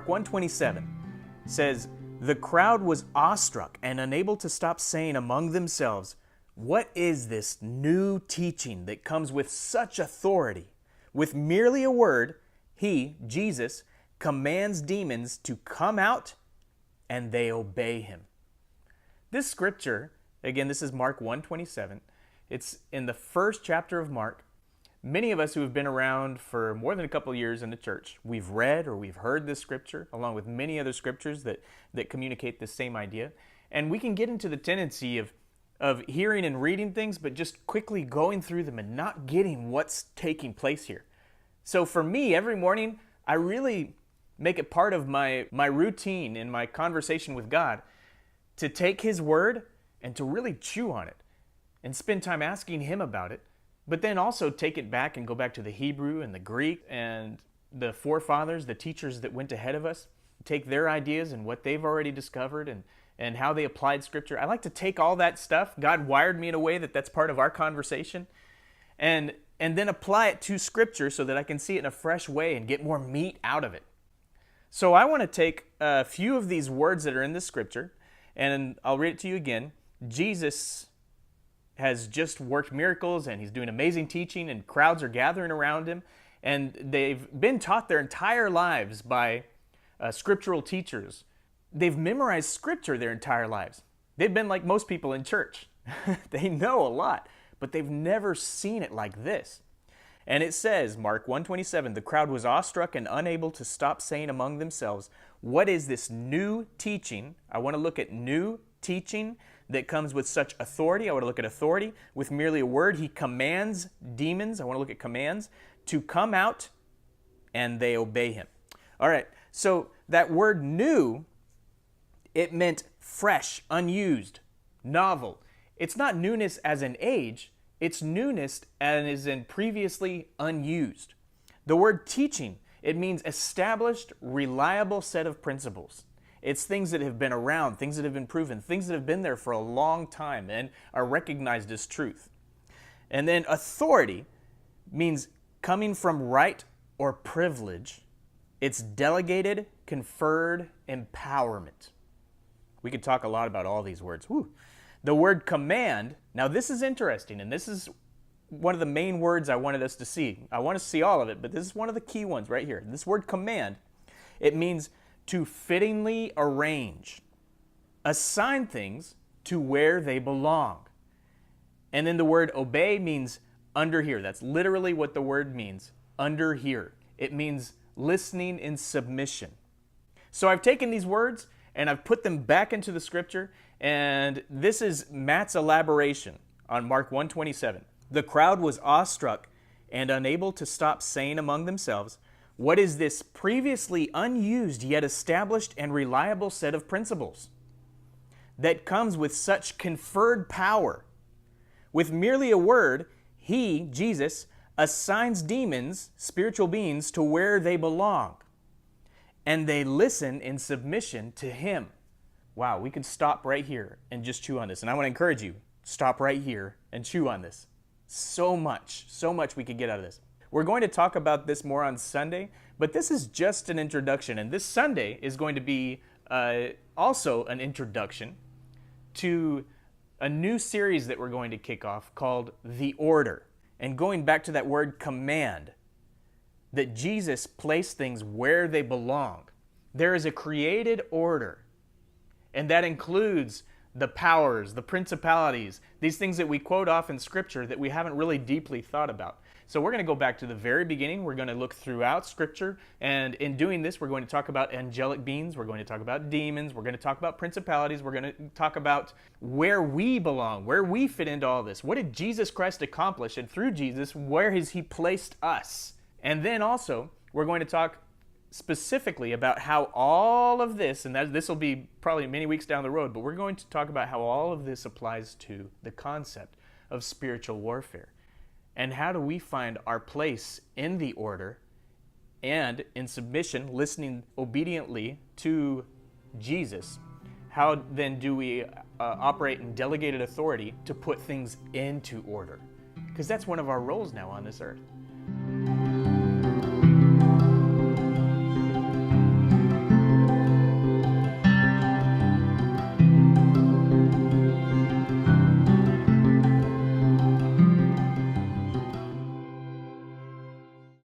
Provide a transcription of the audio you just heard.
Mark 1:27 says, "The crowd was awestruck and unable to stop saying among themselves, 'What is this new teaching that comes with such authority? With merely a word, he, Jesus, commands demons to come out and they obey him.'" This scripture, again, this is Mark 1:27. It's in the first chapter of Mark. Many of us who have been around for more than a couple of years in the church, we've read or we've heard this scripture, along with many other scriptures that communicate the same idea. And we can get into the tendency of hearing and reading things, but just quickly going through them and not getting what's taking place here. So for me, every morning, I really make it part of my routine in my conversation with God to take His Word and to really chew on it and spend time asking Him about it, but then also take it back and go back to the Hebrew and the Greek and the forefathers, the teachers that went ahead of us, take their ideas and what they've already discovered and how they applied Scripture. I like to take all that stuff. God wired me in a way that's part of our conversation, and then apply it to Scripture so that I can see it in a fresh way and get more meat out of it. So I want to take a few of these words that are in this Scripture, and I'll read it to you again. Jesus has just worked miracles and he's doing amazing teaching and crowds are gathering around him, and they've been taught their entire lives by scriptural teachers. They've memorized Scripture their entire lives. They've been like most people in church. They know a lot, but they've never seen it like this. And it says, Mark 1:27, "The crowd was awestruck and unable to stop saying among themselves, 'What is this new teaching?'" I want to look at new teaching that comes with such authority. I want to look at authority. "With merely a word, he commands demons," I want to look at commands, "to come out and they obey him." All right, so that word new, it meant fresh, unused, novel. It's not newness as in age, it's newness as in previously unused. The word teaching, it means established, reliable set of principles. It's things that have been around, things that have been proven, things that have been there for a long time and are recognized as truth. And then authority means coming from right or privilege. It's delegated, conferred, empowerment. We could talk a lot about all these words. Whew. The word command, now this is interesting, and this is one of the main words I wanted us to see. I want to see all of it, but this is one of the key ones right here. This word command, it means to fittingly arrange, assign things to where they belong. And then the word obey means under here. That's literally what the word means, under here. It means listening in submission. So I've taken these words and I've put them back into the Scripture, and this is Matt's elaboration on Mark 1:27. "The crowd was awestruck and unable to stop saying among themselves, 'What is this previously unused yet established and reliable set of principles that comes with such conferred power? With merely a word, he, Jesus, assigns demons, spiritual beings, to where they belong, and they listen in submission to him.'" Wow, we could stop right here and just chew on this. And I want to encourage you, stop right here and chew on this. So much we could get out of this. We're going to talk about this more on Sunday, but this is just an introduction. And this Sunday is going to be also an introduction to a new series that we're going to kick off called The Order. And going back to that word command, that Jesus placed things where they belong. There is a created order, and that includes the powers, the principalities, these things that we quote off in Scripture that we haven't really deeply thought about. So we're going to go back to the very beginning. We're going to look throughout Scripture, and in doing this, we're going to talk about angelic beings, we're going to talk about demons, we're going to talk about principalities, we're going to talk about where we belong, where we fit into all this. What did Jesus Christ accomplish? And through Jesus, where has He placed us? And then also, we're going to talk specifically about how all of this, and this will be probably many weeks down the road, but we're going to talk about how all of this applies to the concept of spiritual warfare. And how do we find our place in the order and in submission, listening obediently to Jesus? How then do we operate in delegated authority to put things into order? Because that's one of our roles now on this earth.